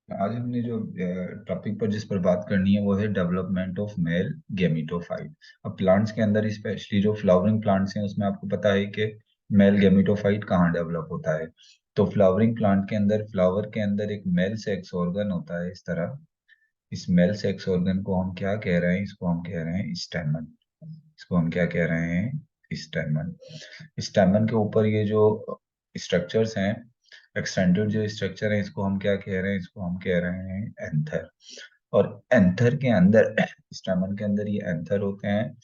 आज हमने जो टॉपिक पर जिस पर बात करनी है वो है डेवलपमेंट ऑफ मेल गेमिटोफाइट। अब प्लांट्स के अंदर स्पेशली जो फ्लावरिंग प्लांट्स हैं उसमें आपको पता है कि मेल गेमिटोफाइट कहाँ डेवलप होता है। तो फ्लावरिंग प्लांट के अंदर फ्लावर के अंदर एक मेल सेक्स ऑर्गन होता है इस तरह। इस मेल सेक्स ऑर्गन को हम क्या कह रहे हैं? इसको हम कह रहे हैं स्टैमेन। इसको हम क्या कह रहे हैं? स्टैमेन। स्टैमेन के ऊपर ये जो स्ट्रक्चर्स हैं, एक्सटेंडेड जो स्ट्रक्चर है, इसको हम क्या कह रहे हैं? इसको हम कह रहे हैं एंथर। और एंथर के अंदर स्टैमेन के अंदर ये एंथर होते हैं,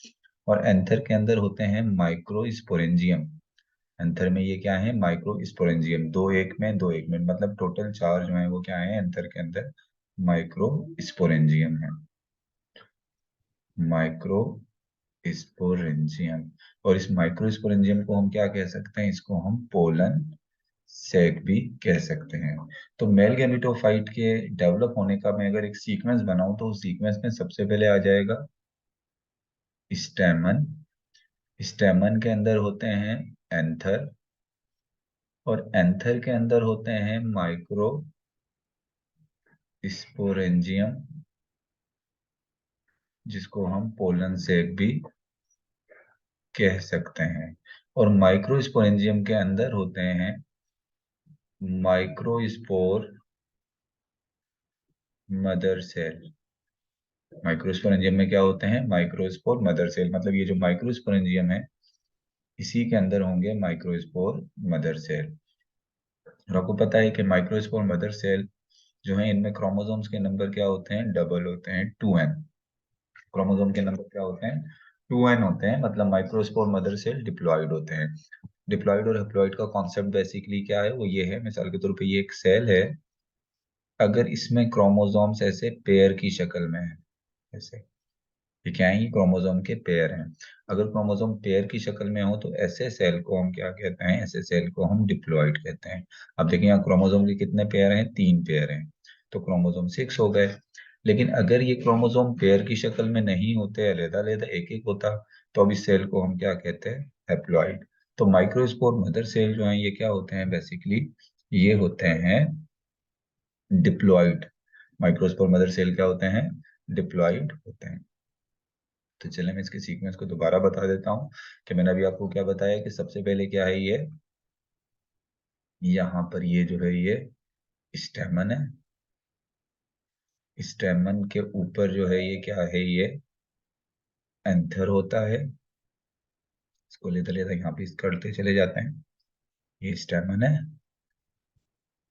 और एंथर के अंदर होते हैं माइक्रोस्पोरेंजियम। एंथर में ये क्या है? माइक्रोस्पोरेंजियम। दो एक में मतलब टोटल चार जो है वो क्या है एंथर के अंदर? माइक्रोस्पोरेंजियम है। माइक्रोस्पोरेंजियम। और इस माइक्रोस्पोरेंजियम को हम क्या कह सकते हैं? इसको हम पोलन सेक भी कह सकते हैं। तो मेल गैमेटोफाइट के डेवलप होने का मैं अगर एक सीक्वेंस बनाऊं तो उस सीक्वेंस में सबसे पहले आ जाएगा स्टेमन। स्टेमन के अंदर होते हैं एंथर, और एंथर के अंदर होते हैं माइक्रो स्पोरेंजियम, जिसको हम पोलन सेक भी कह सकते हैं। और माइक्रोस्पोरेंजियम के अंदर होते हैं माइक्रोस्पोर मदर सेल। माइक्रोस्पोरेंजियम में क्या होते हैं? Microspore mother cell. मतलब ये जो माइक्रोस्पोरेंजियम है इसी के अंदर होंगे माइक्रोस्पोर मदर सेल। और आपको पता है कि माइक्रोस्पोर मदर सेल जो है इनमें क्रोमोसोम्स के नंबर क्या होते हैं? डबल होते हैं, 2n। क्रोमोसोम के नंबर क्या होते हैं? 2n होते हैं। मतलब माइक्रोस्पोर मदर सेल डिप्लॉयड होते हैं। डिप्लॉयड और हेप्लॉयड का कॉन्सेप्ट बेसिकली क्या है? वो ये है, मिसाल के तौर पे ये एक सेल है, अगर इसमें क्रोमोसोम्स ऐसे पेयर की शक्ल में है, ऐसे, ये क्या है? ये क्रोमोसोम के पेयर हैं। अगर क्रोमोसोम पेयर की शक्ल में हो तो ऐसे सेल को हम क्या कहते हैं? ऐसे सेल को हम डिप्लॉइड कहते हैं। अब देखिए यहाँ क्रोमोसोम के कितने पेयर हैं? 3 पेयर हैं, तो क्रोमोसोम 6 हो गए। लेकिन अगर ये क्रोमोसोम पेयर की शक्ल में नहीं होते, अलग अलग एक एक होता, तो अब इस सेल को हम क्या कहते हैं? हैप्लॉइड। तो माइक्रोस्पोर मदर सेल जो है ये क्या होते हैं बेसिकली? ये होते हैं डिप्लॉइड। माइक्रोस्पोर मदर सेल क्या होते हैं? डिप्लॉइड होते हैं। तो चलिए मैं इसके सीक्वेंस को दोबारा बता देता हूँ कि मैंने अभी आपको क्या बताया कि सबसे पहले क्या है? ये यहाँ पर ये जो है ये स्टेमन है। स्टेमन के ऊपर जो है ये क्या है? ये एंथर होता है। इसको लेते लेते यहाँ पे करते चले जाते हैं। ये स्टेमन है।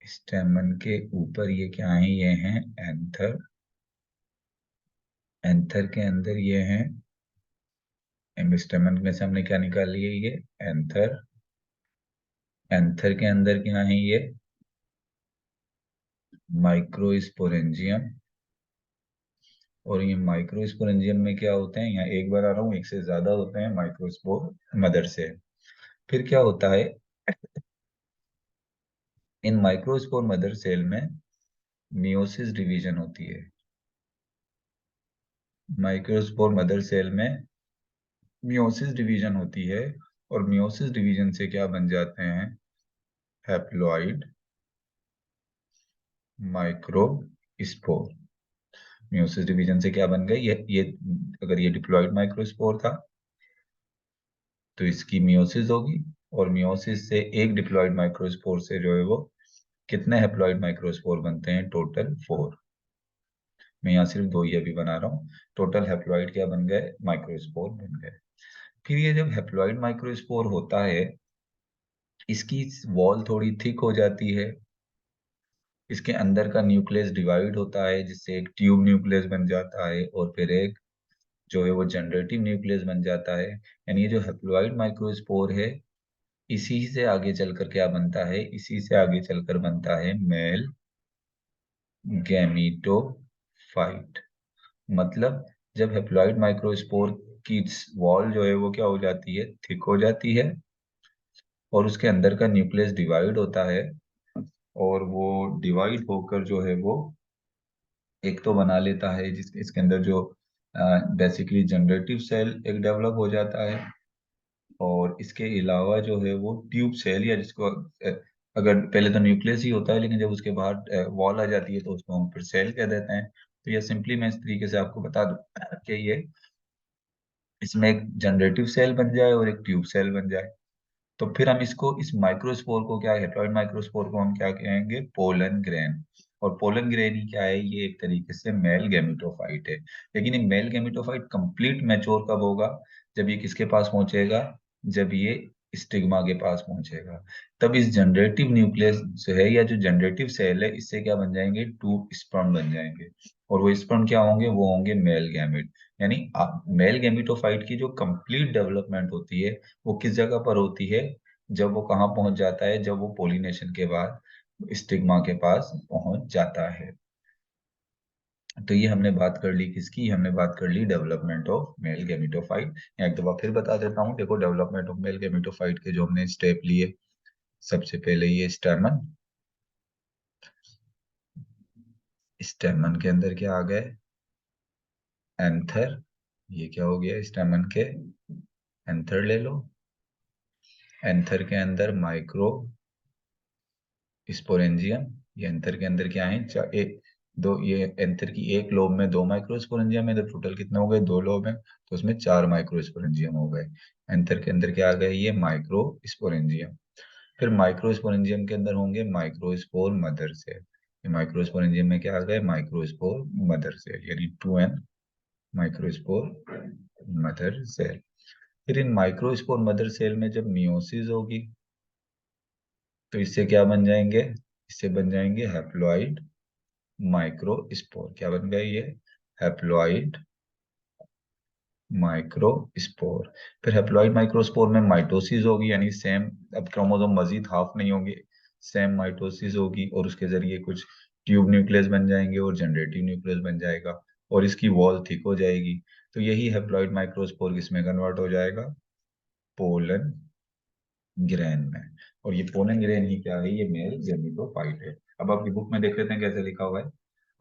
स्टेमन के ऊपर ये क्या है? ये है एंथर। एंथर के अंदर ये है, स्टेमन में से हमने क्या निकाल लिया? ये एंथर। एंथर के अंदर क्या है? ये माइक्रोस्पोरेंजियम। और ये माइक्रोस्पोरेंजियम में क्या होते हैं? यहाँ एक बार आ रहा हूँ, एक से ज्यादा होते हैं माइक्रोस्पोर मदर से। फिर क्या होता है? इन माइक्रोस्पोर मदर सेल में मियोसिस डिवीजन होती है। माइक्रोस्पोर मदर सेल में मियोसिस डिवीजन होती है, और मियोसिस डिवीजन से क्या बन जाते हैं? Haploid microspore. मियोसिस डिवीजन से क्या बन गए? ये अगर ये डिप्लॉइड माइक्रोस्पोर था तो इसकी मियोसिस होगी, और मियोसिस से एक डिप्लॉइड माइक्रोस्पोर से जो है वो कितने हैप्लॉइड माइक्रोस्पोर बनते हैं? टोटल 4। मैं यहाँ सिर्फ दो ही अभी बना रहा हूँ। टोटल हैप्लॉइड क्या बन गए? माइक्रोस्पोर बन गए। फिर ये जब हैप्लॉइड माइक्रोस्पोर होता है, इसकी वॉल थोड़ी थिक हो जाती है। इसके अंदर का न्यूक्लियस डिवाइड होता है, जिससे एक ट्यूब न्यूक्लियस बन जाता है, और फिर एक जो है वो जनरेटिव न्यूक्लियस बन जाता है। यानी ये जो हैप्लॉइड माइक्रोस्पोर है, इसी से आगे चलकर क्या बनता है? इसी से आगे चलकर बनता है मेल गैमीटोफाइट। मतलब जब हेप्लॉइड माइक्रोस्पोर की वॉल जो है वो क्या हो जाती है? थिक हो जाती है, और उसके अंदर का न्यूक्लियस डिवाइड होता है, और वो डिवाइड होकर जो है वो एक तो बना लेता है, जिसके इसके अंदर जो बेसिकली जनरेटिव सेल एक डेवलप हो जाता है, और इसके अलावा जो है वो ट्यूब सेल, या जिसको अगर पहले तो न्यूक्लियस ही होता है, लेकिन जब उसके बाहर वॉल आ जाती है तो उसको हम फिर सेल कह देते हैं। तो ये सिंपली मैं इस तरीके से आपको बता दूं कि ये इसमें एक जनरेटिव सेल बन जाए और एक ट्यूब सेल बन जाए। तो फिर हम इसको, इस माइक्रोस्पोर को क्या, हेप्लॉइड माइक्रोस्पोर को हम क्या कहेंगे, पोलन ग्रेन। और पोलन ग्रेन ही क्या है, ये एक तरीके से मेल गैमेटोफाइट है। लेकिन ये मेल गैमेटोफाइट कंप्लीट मैच्योर कब होगा, जब ये किसके पास पहुंचेगा, जब ये स्टिग्मा के पास पहुंचेगा। तब इस जनरेटिव न्यूक्लियस जो है, या जो जनरेटिव सेल है, इससे क्या बन जाएंगे, टू स्पर्म बन जाएंगे। और वो स्पर्म क्या होंगे, वो होंगे मेल गैमेट। यानी मेल गैमेटोफाइट की जो कंप्लीट डेवलपमेंट होती है, वो किस जगह पर होती है, जब वो कहाँ पहुंच जाता है, जब वो पोलिनेशन के बाद स्टिग्मा के पास पहुंच जाता है। तो ये हमने बात कर ली किसकी, हमने बात कर ली डेवलपमेंट ऑफ मेल गैमेटोफाइट। एक दफा फिर बता देता हूँ, देखो डेवलपमेंट ऑफ मेल गैमेटोफाइट के जो हमने स्टेप लिए, सबसे पहले ये स्टेमन। स्टेमन के अंदर क्या आ गए, एंथर। ये क्या हो गया, स्टेमन के एंथर ले लो। एंथर के अंदर माइक्रो स्पोरेंजियम। ये एंथर के अंदर क्या है, एक दो, ये एंथर की एक लोब में दो माइक्रोस्पोरेंजियम है, तो टोटल कितने हो गए, दो लोब है, तो उसमें चार माइक्रोस्पोरेंजियम हो गए। एंथर के अंदर क्या आ गए, ये माइक्रोस्पोरेंजियम। फिर माइक्रोस्पोरेंजियम के अंदर होंगे माइक्रोस्पोर मदर सेल। ये माइक्रोस्पोरेंजियम में क्या आ गए, माइक्रोस्पोर मदर सेल, यानी 2n माइक्रोस्पोर मदर सेल। फिर इन माइक्रोस्पोर मदर सेल में जब मियोसिस होगी, तो इससे क्या बन जाएंगे, इससे बन जाएंगे हैप्लॉइड माइक्रोस्पोर। क्या बन गए ये, हैप्लॉइड माइक्रोस्पोर। फिर हैप्लॉइड माइक्रोस्पोर में माइटोसिस होगी, यानी सेम, अब क्रोमोसोम मजीद हाफ नहीं होंगे, सेम माइटोसिस होगी, और उसके जरिए कुछ ट्यूब न्यूक्लियस बन जाएंगे और जनरेटिव न्यूक्लियस बन जाएगा, और इसकी वॉल थिक हो जाएगी। तो यही हैप्लॉइड माइक्रोस्पोर किसमें कन्वर्ट हो जाएगा, पोलन ग्रेन में। और ये पोलन ग्रेन ही क्या है, ये मेल गेमिटोफाइट है। अब आपकी बुक में देख लेते हैं कैसे लिखा हुआ है।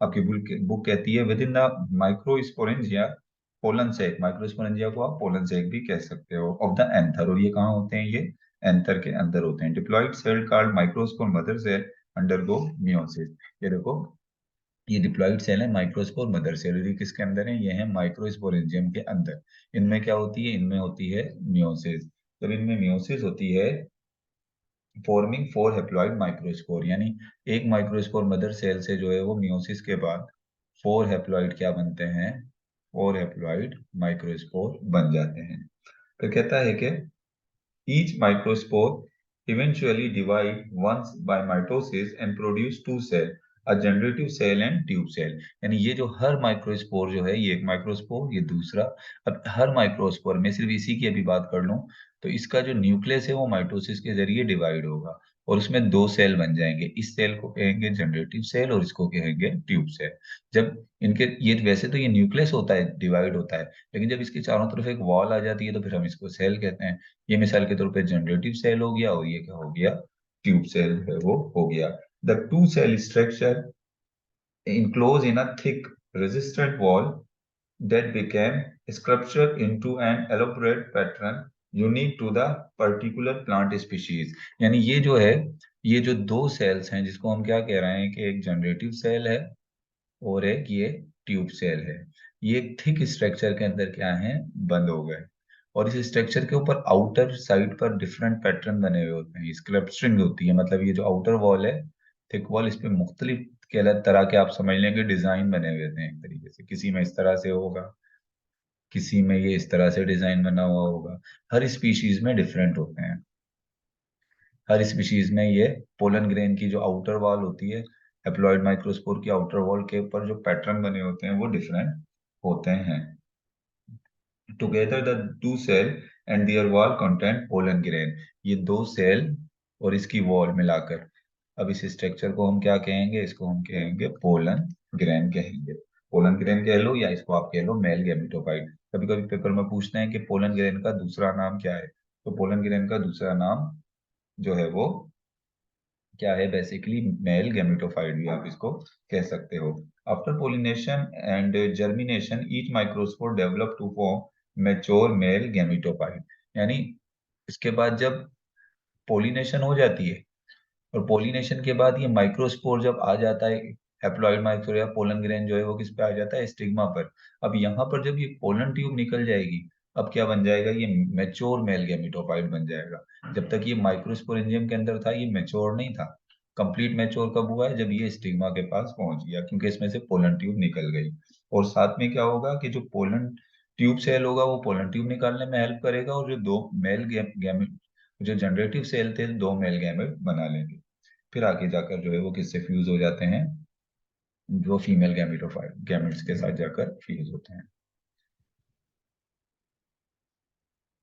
आपकी बुक कहती है, within the microsporangia pollen sac. Microsporangia को आप पोलन सेक भी कह सकते हो, ऑफ द एंथर। और ये कहाँ होते हैं, ये एंथर के अंदर होते हैं। Diploid cell called microspore mother cell undergo meiosis. ये देखो, ये डिप्लॉइड सेल है माइक्रोस्पोर मदर सेल, ये किसके अंदर है, ये है माइक्रोस्पोरेंजियम के अंदर। इनमें क्या होती है, इनमें होती है मियोसिस। जब इनमें मियोसिस होती है, फॉर्मिंग फोर हेप्लॉइड माइक्रोस्पोर, यानी एक माइक्रोस्पोर मदर सेल से जो है वो मियोसिस के बाद फोर हेप्लॉइड क्या बनते हैं, फोर हेप्लॉइड माइक्रोस्पोर बन जाते हैं। फिर कहता है कि each microspore eventually divide once by mitosis and produce two cell, a generative cell and tube cell। यानी ये जो हर माइक्रोस्पोर जो है, ये एक माइक्रोस्पोर, ये दूसरा। अब हर माइक्रोस्पोर में सिर्फ इसी की अभी बात कर लूं, तो इसका जो न्यूक्लियस है वो माइटोसिस के जरिए डिवाइड होगा, और उसमें दो सेल बन जाएंगे। इस सेल को कहेंगे जनरेटिव सेल और इसको कहेंगे ट्यूब सेल। जब इनके, ये वैसे तो ये न्यूक्लियस होता है, डिवाइड होता है, लेकिन जब इसके चारों तरफ एक वॉल आ जाती है तो फिर हम इसको सेल कहते हैं। ये मिसाल के तौर पे जनरेटिव सेल हो गया, और ये क्या हो गया, ट्यूब सेल है वो हो गया। The two cell structure enclosed in a thick resistant wall that became sculptured into an elaborate pattern unique to the particular plant species। यानी ये जो है, ये जो दो सेल्स हैं, जिसको हम क्या कह रहे हैं कि एक जनरेटिव सेल है और एक ये ट्यूब सेल है, ये एक थिक स्ट्रक्चर के अंदर क्या है, बंद हो गए। और इस स्ट्रक्चर के ऊपर आउटर साइड पर डिफरेंट पैटर्न बने हुए होते हैं, स्क्लप्चरिंग होती है। मतलब ये जो आउटर वॉल है, थिक वॉल, इस पे मुख्तलिफ के तरह के, आप समझ लें कि डिजाइन बने हुए थे एक तरीके से। किसी में इस तरह से होगा, किसी में ये इस तरह से डिजाइन बना हुआ होगा। हर स्पीशीज में डिफरेंट होते हैं, हर स्पीशीज में ये पोलन ग्रेन की जो आउटर वॉल होती है, हेप्लॉइड माइक्रोस्पोर की आउटर वॉल के ऊपर जो पैटर्न बने होते हैं वो डिफरेंट होते हैं। Together the two cell and their wall content pollen grain. ये दो सेल और इसकी वॉल मिलाकर, अब इस स्ट्रक्चर को हम क्या कहेंगे, इसको हम कहेंगे पोलन ग्रेन कहेंगे। पोलन ग्रेन कह लो, या इसको आप कह लो मेल गैमेटोफाइट। कभी कभी पेपर में पूछते हैं कि पोलन ग्रेन का दूसरा नाम क्या है, तो पोलन ग्रेन का दूसरा नाम जो है वो क्या है, बेसिकली मेल गैमेटोफाइट भी आप इसको कह सकते हो। After pollination and germination each microspore develop to form mature male gametophyte. यानी इसके बाद जब पोलिनेशन हो जाती है, और पोलिनेशन के बाद ये माइक्रोस्पोर जब आ जाता है, हैप्लॉइड माइक्रो या पोलन ग्रेन जो है वो किस पे आ जाता है, स्टिग्मा पर। अब यहाँ पर जब ये पोलन ट्यूब निकल जाएगी, अब क्या बन जाएगा, ये मैच्योर मेल गैमेटोफाइट बन जाएगा। जब तक ये माइक्रोस्पोरेंजियम के अंदर था, ये मैच्योर नहीं था। कंप्लीट मैच्योर कब हुआ है, जब ये स्टिग्मा के पास पहुंच गया, क्योंकि इसमें से पोलन ट्यूब निकल गई। और साथ में क्या होगा कि जो पोलन ट्यूब सेल होगा वो पोलन ट्यूब निकालने में हेल्प करेगा, और जो दो मेल गैमेट, जो जनरेटिव सेल थे, दो मेल गैमेट बना लेंगे। फिर आगे जाकर जो है वो किससे फ्यूज हो जाते हैं, जो फीमेल गैमेटोफाइट गैमेट्स के साथ जाकर फ्यूज होते हैं।